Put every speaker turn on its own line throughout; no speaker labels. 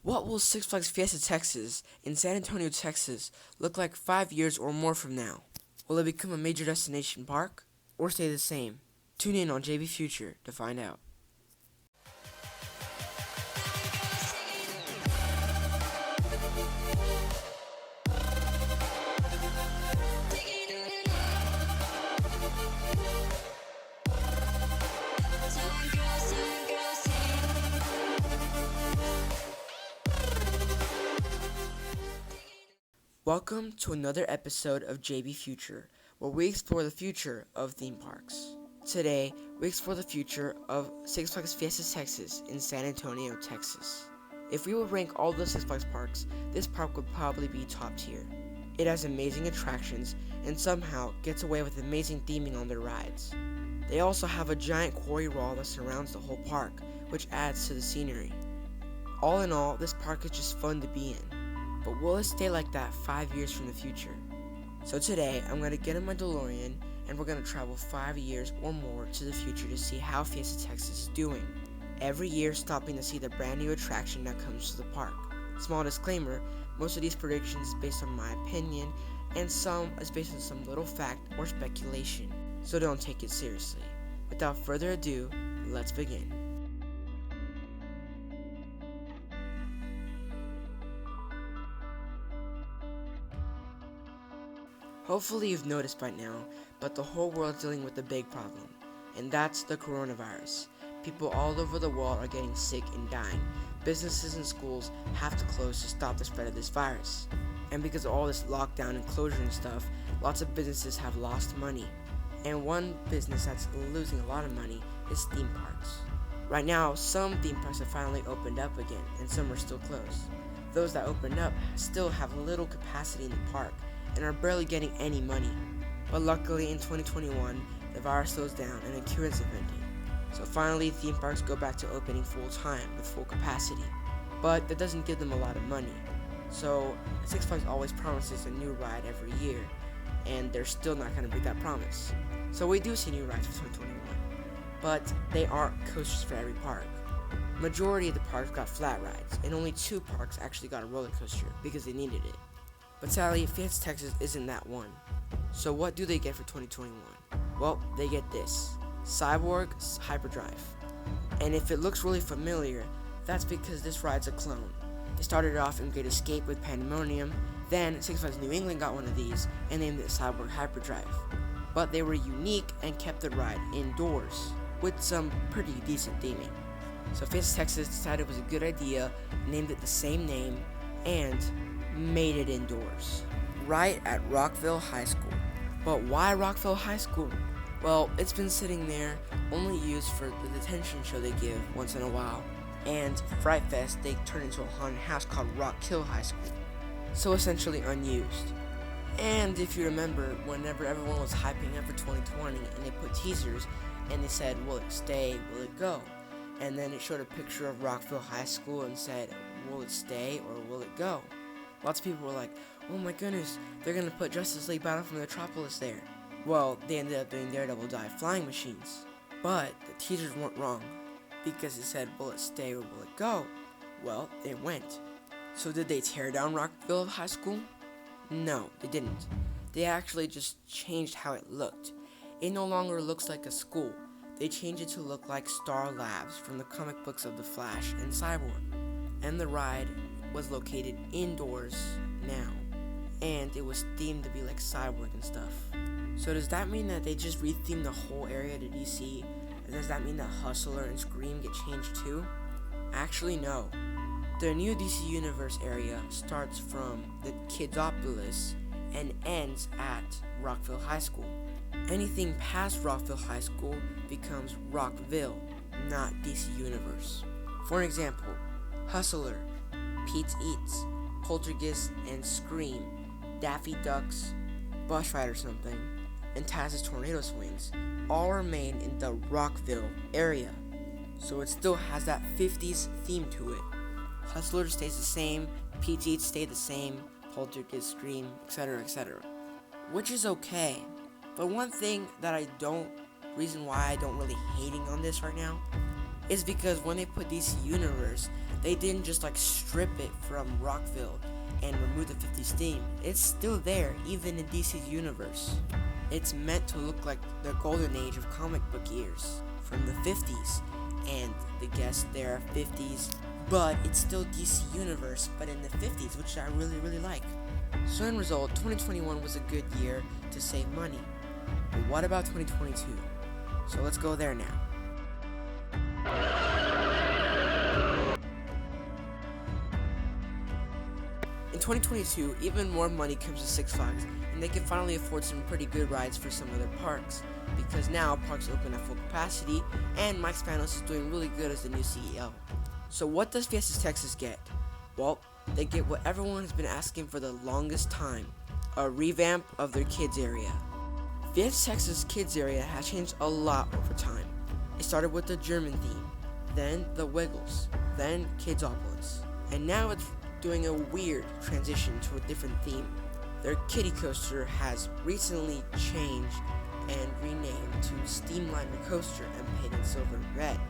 What will Six Flags Fiesta Texas in San Antonio, Texas look like 5 years or more from now? Will it become a major destination park or stay the same? Tune in on JB Future to find out. Welcome to another episode of JB Future, where we explore the future of theme parks. Today, we explore the future of Six Flags Fiesta Texas in San Antonio, Texas. If we would rank all the Six Flags parks, this park would probably be top tier. It has amazing attractions and somehow gets away with amazing theming on their rides. They also have a giant quarry wall that surrounds the whole park, which adds to the scenery. All in all, this park is just fun to be in. But will it stay like that 5 years from the future? So today, I'm going to get in my DeLorean and we're going to travel 5 years or more to the future to see how Fiesta Texas is doing. Every year stopping to see the brand new attraction that comes to the park. Small disclaimer, most of these predictions is based on my opinion and some is based on some little fact or speculation. So don't take it seriously. Without further ado, let's begin. Hopefully you've noticed by now, but the whole world's dealing with a big problem, and that's the coronavirus. People all over the world are getting sick and dying. Businesses and schools have to close to stop the spread of this virus. And because of all this lockdown and closure and stuff, lots of businesses have lost money. And one business that's losing a lot of money is theme parks. Right now, some theme parks have finally opened up again, and some are still closed. Those that opened up still have little capacity in the park, and are barely getting any money. But luckily in 2021, the virus slows down and a cure is invented. So finally, theme parks go back to opening full time with full capacity. But that doesn't give them a lot of money. So Six Flags always promises a new ride every year, and they're still not going to break that promise. So we do see new rides for 2021, but they aren't coasters for every park. Majority of the parks got flat rides, and only 2 parks actually got a roller coaster because they needed it. But sadly, Fiesta Texas isn't that one. So what do they get for 2021? Well, they get this, Cyborg Hyperdrive. And if it looks really familiar, that's because this ride's a clone. It started off in Great Escape with Pandemonium, then Six Flags New England got one of these and named it Cyborg Hyperdrive. But they were unique and kept the ride indoors, with some pretty decent theming. So Fiesta Texas decided it was a good idea, named it the same name, and made it indoors, right at Rockville High School. But why Rockville High School? Well, it's been sitting there, only used for the detention show they give once in a while, and Fright Fest they turned into a haunted house called Rock Hill High School, so essentially unused. And if you remember, whenever everyone was hyping up for 2020 and they put teasers and they said, will it stay, will it go? And then it showed a picture of Rockville High School and said, will it stay or will it go? Lots of people were like, oh my goodness, they're going to put Justice League Battle from Metropolis there. Well, they ended up doing Daredevil Dive flying machines. But the teasers weren't wrong, because it said, will it stay or will it go? Well, it went. So did they tear down Rockville High School? No, they didn't. They actually just changed how it looked. It no longer looks like a school. They changed it to look like Star Labs from the comic books of The Flash and Cyborg. And the ride was located indoors now, and it was themed to be like Cyborg and stuff. So does that mean that they just rethemed the whole area to DC? And does that mean that Hustler and Scream get changed too? Actually, no. The new DC Universe area starts from the Kidzopolis and ends at Rockville High School. Anything past Rockville High School becomes Rockville, not DC Universe. For example, Hustler, Pete's Eats, Poltergeist and Scream, Daffy Duck's Bus Ride or something, and Taz's Tornado Swings all remain in the Rockville area. So it still has that 50s theme to it. Hustler stays the same, Pete's Eats stay the same, Poltergeist, Scream, etc., etc. Which is okay. But one thing that reason why I don't really hating on this right now is because when they put DC Universe, They didn't just like strip it from Rockville and remove the 50s theme. It's still there, even in DC's universe. It's meant to look like the golden age of comic book years from the 50s, and the guest there 50s, but it's still DC universe, but in the 50s, which I really like. So in result, 2021 was a good year to save money. But what about 2022? So let's go there now. In 2022, even more money comes to Six Flags, and they can finally afford some pretty good rides for some of their parks, because now parks open at full capacity, and Mike Spanos is doing really good as the new CEO. So what does Fiesta Texas get? Well, they get what everyone has been asking for the longest time, a revamp of their kids area. Fiesta Texas kids area has changed a lot over time. It started with the German theme, then the Wiggles, then Kidsopolis, and now it's doing a weird transition to a different theme. Their kiddie coaster has recently changed and renamed to Steamliner Coaster and painted silver and red.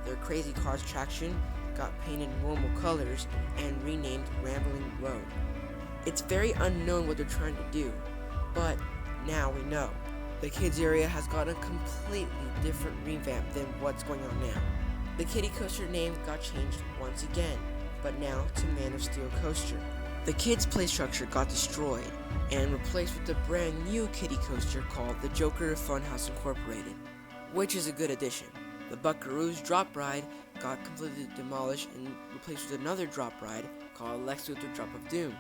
Their Crazy Cars attraction got painted normal colors and renamed Rambling Road. It's very unknown what they're trying to do, but now we know. The kids area has got a completely different revamp than what's going on now. The kiddie coaster name got changed once again, but now to Man of Steel Coaster. The kids' play structure got destroyed and replaced with a brand new kiddie coaster called the Joker Funhouse Incorporated, which is a good addition. The Buckaroo's drop ride got completely demolished and replaced with another drop ride called Lex Luthor Drop of Doom.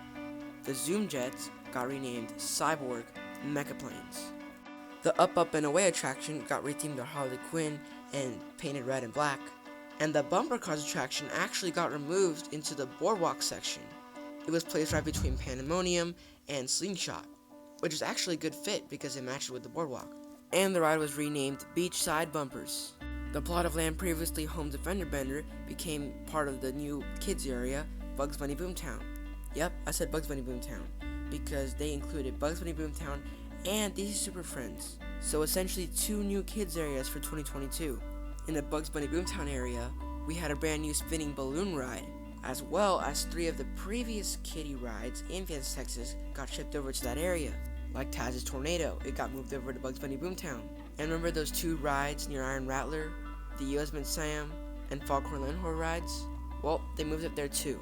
The Zoom Jets got renamed Cyborg Mechaplanes. The Up and Away attraction got rethemed to Harley Quinn and painted red and black. And the Bumper Cars attraction actually got removed into the Boardwalk section. It was placed right between Pandemonium and Slingshot, which is actually a good fit because it matched with the Boardwalk. And the ride was renamed Beachside Bumpers. The plot of land previously home to Fender Bender became part of the new kids area, Bugs Bunny Boomtown. Yep, I said Bugs Bunny Boomtown, because they included Bugs Bunny Boomtown and DC Super Friends. So essentially 2 new kids areas for 2022. In the Bugs Bunny Boomtown area, we had a brand new spinning balloon ride, as well as 3 of the previous kiddie rides in Fiesta Texas got shipped over to that area. Like Taz's Tornado, it got moved over to Bugs Bunny Boomtown. And remember those 2 rides near Iron Rattler, the USB Sam, and Foghorn Leghorn rides? Well, they moved up there too.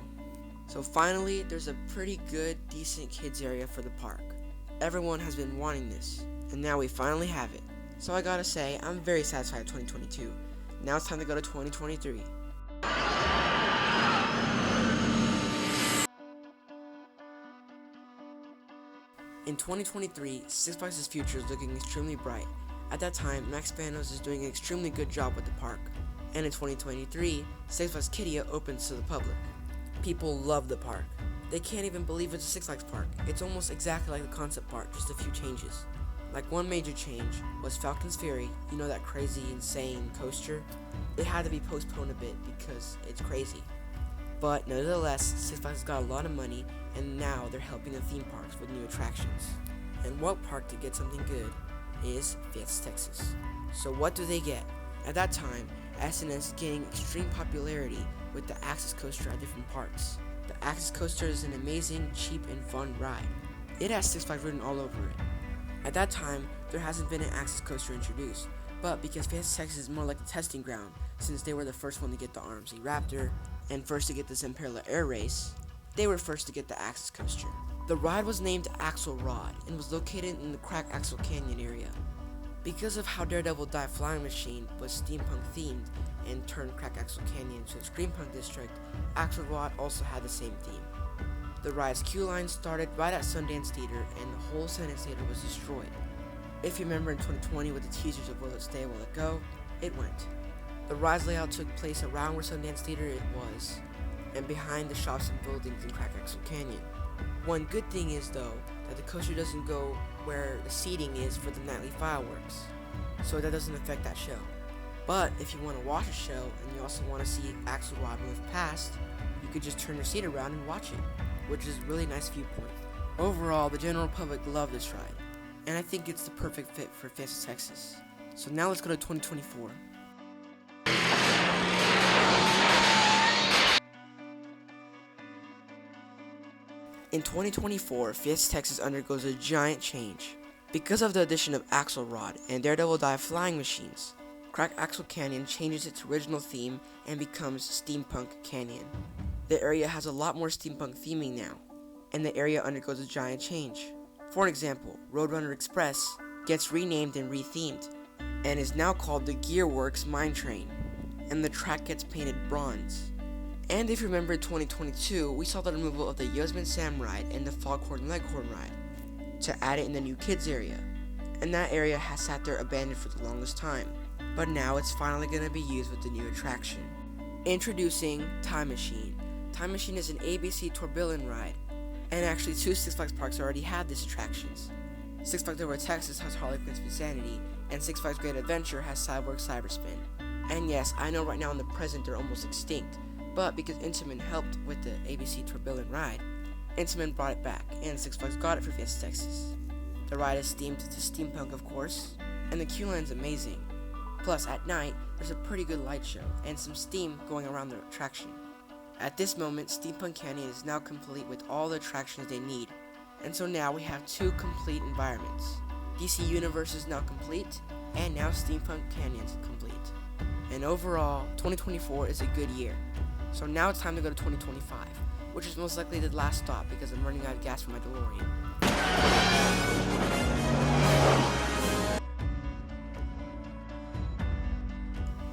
So finally, there's a pretty good, decent kids area for the park. Everyone has been wanting this, and now we finally have it. So I gotta say, I'm very satisfied with 2022. Now it's time to go to 2023. In 2023, Six Flags' future is looking extremely bright. At that time, Max Spanos is doing an extremely good job with the park. And in 2023, Six Flags Kiddia opens to the public. People love the park. They can't even believe it's a Six Flags park. It's almost exactly like the concept park, just a few changes. Like one major change was Falcon's Fury, you know, that crazy, insane coaster? It had to be postponed a bit because it's crazy. But nevertheless, Six Flags got a lot of money, and now they're helping the theme parks with new attractions. And what park to get something good is Fiesta Texas. So what do they get? At that time, SNS gained extreme popularity with the Axis Coaster at different parks. The Axis Coaster is an amazing, cheap, and fun ride. It has Six Flags written all over it. At that time, there hasn't been an Axis Coaster introduced, but because Fiesta Texas is more like a testing ground, since they were the first one to get the RMC Raptor, and first to get the Zamperla Air Race, they were first to get the Axis Coaster. The ride was named Axle Rod, and was located in the Crack Axle Canyon area. Because of how Daredevil Dive Flying Machine was steampunk themed, and turned Crack Axle Canyon into a Screampunk district, Axle Rod also had the same theme. The ride's queue line started right at Sundance Theater, and the whole Sundance Theater was destroyed. If you remember in 2020 with the teasers of Will It Stay, Will It Go, it went. The ride's layout took place around where Sundance Theater was, and behind the shops and buildings in Crack Axle Canyon. One good thing is, though, that the coaster doesn't go where the seating is for the nightly fireworks, so that doesn't affect that show. But if you want to watch a show and you also want to see Axel Rod move past, you could just turn your seat around and watch it, which is a really nice viewpoint. Overall, the general public loved this ride, and I think it's the perfect fit for Fiesta Texas. So now let's go to 2024. In 2024, Fiesta Texas undergoes a giant change. Because of the addition of Axelrod and Daredevil Dive flying machines, Crack Axle Canyon changes its original theme and becomes Steampunk Canyon. The area has a lot more steampunk theming now, and the area undergoes a giant change. For example, Roadrunner Express gets renamed and rethemed, and is now called the Gearworks Mine Train, and the track gets painted bronze. And if you remember 2022, we saw the removal of the Yosman Sam ride and the Foghorn Leghorn ride to add it in the new kids area, and that area has sat there abandoned for the longest time, but now it's finally going to be used with the new attraction. Introducing Time Machine. Time Machine is an ABC tourbillon ride, and actually 2 Six Flags parks already have these attractions. Six Flags Over Texas has Harley Quinn's Insanity, and Six Flags Great Adventure has Cyborg Cyberspin. And yes, I know right now in the present they're almost extinct, but because Intamin helped with the ABC tourbillon ride, Intamin brought it back, and Six Flags got it for Fiesta Texas. The ride is themed to steampunk, of course, and the queue line's amazing. Plus, at night, there's a pretty good light show, and some steam going around the attraction. At this moment, Steampunk Canyon is now complete with all the attractions they need, and so now we have 2 complete environments. DC Universe is now complete, and now Steampunk Canyon's complete. And overall, 2024 is a good year. So now it's time to go to 2025, which is most likely the last stop because I'm running out of gas for my DeLorean.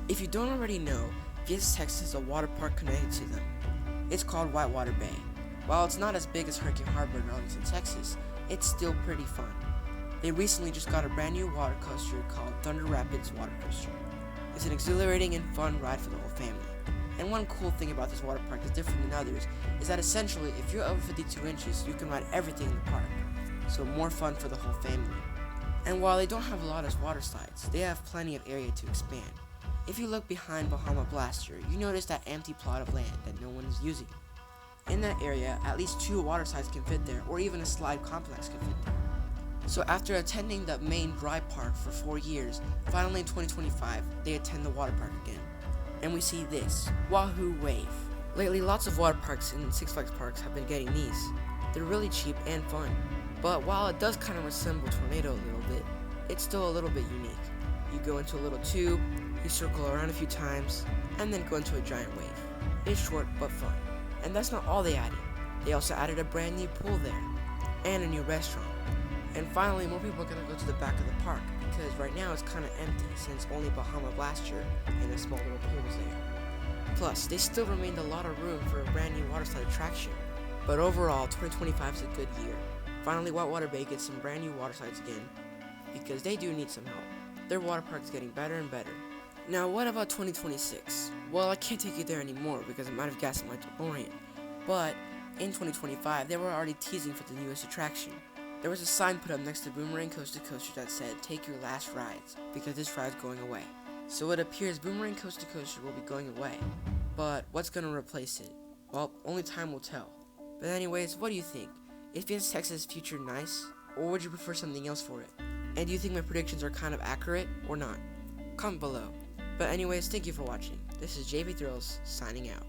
If you don't already know, Fiesta Texas has a water park connected to them. It's called Whitewater Bay. While it's not as big as Hurricane Harbor in Arlington, Texas, it's still pretty fun. They recently just got a brand new water coaster called Thunder Rapids Water Coaster. It's an exhilarating and fun ride for the whole family. And one cool thing about this water park that's different than others is that essentially, if you're over 52 inches, you can ride everything in the park. So more fun for the whole family. And while they don't have a lot of water slides, they have plenty of area to expand. If you look behind Bahama Blaster, you notice that empty plot of land that no one is using. In that area, at least 2 water slides can fit there, or even a slide complex can fit there. So after attending the main dry park for 4 years, finally in 2025, they attend the water park again. And we see this, Wahoo Wave. Lately, lots of water parks and Six Flags parks have been getting these. They're really cheap and fun. But while it does kind of resemble Tornado a little bit, it's still a little bit unique. You go into a little tube, you circle around a few times, and then go into a giant wave. It's short but fun. And that's not all they added. They also added a brand new pool there, and a new restaurant. And finally, more people are going to go to the back of the park, because right now it's kind of empty since only Bahama Blaster and a small little pool is there. Plus, they still remained a lot of room for a brand new water slide attraction. But overall, 2025 is a good year. Finally, Whitewater Bay gets some brand new water slides again, because they do need some help. Their water park is getting better and better. Now, what about 2026? Well, I can't take you there anymore because I'm out of gas in my DeLorean. But in 2025, they were already teasing for the newest attraction. There was a sign put up next to Boomerang Coaster Coaster that said, "Take your last rides," because this ride's going away. So it appears Boomerang Coaster Coaster will be going away. But what's going to replace it? Well, only time will tell. But anyways, what do you think? Is Fiesta Texas' future nice? Or would you prefer something else for it? And do you think my predictions are kind of accurate or not? Comment below. But anyways, thank you for watching. This is JB Thrills, signing out.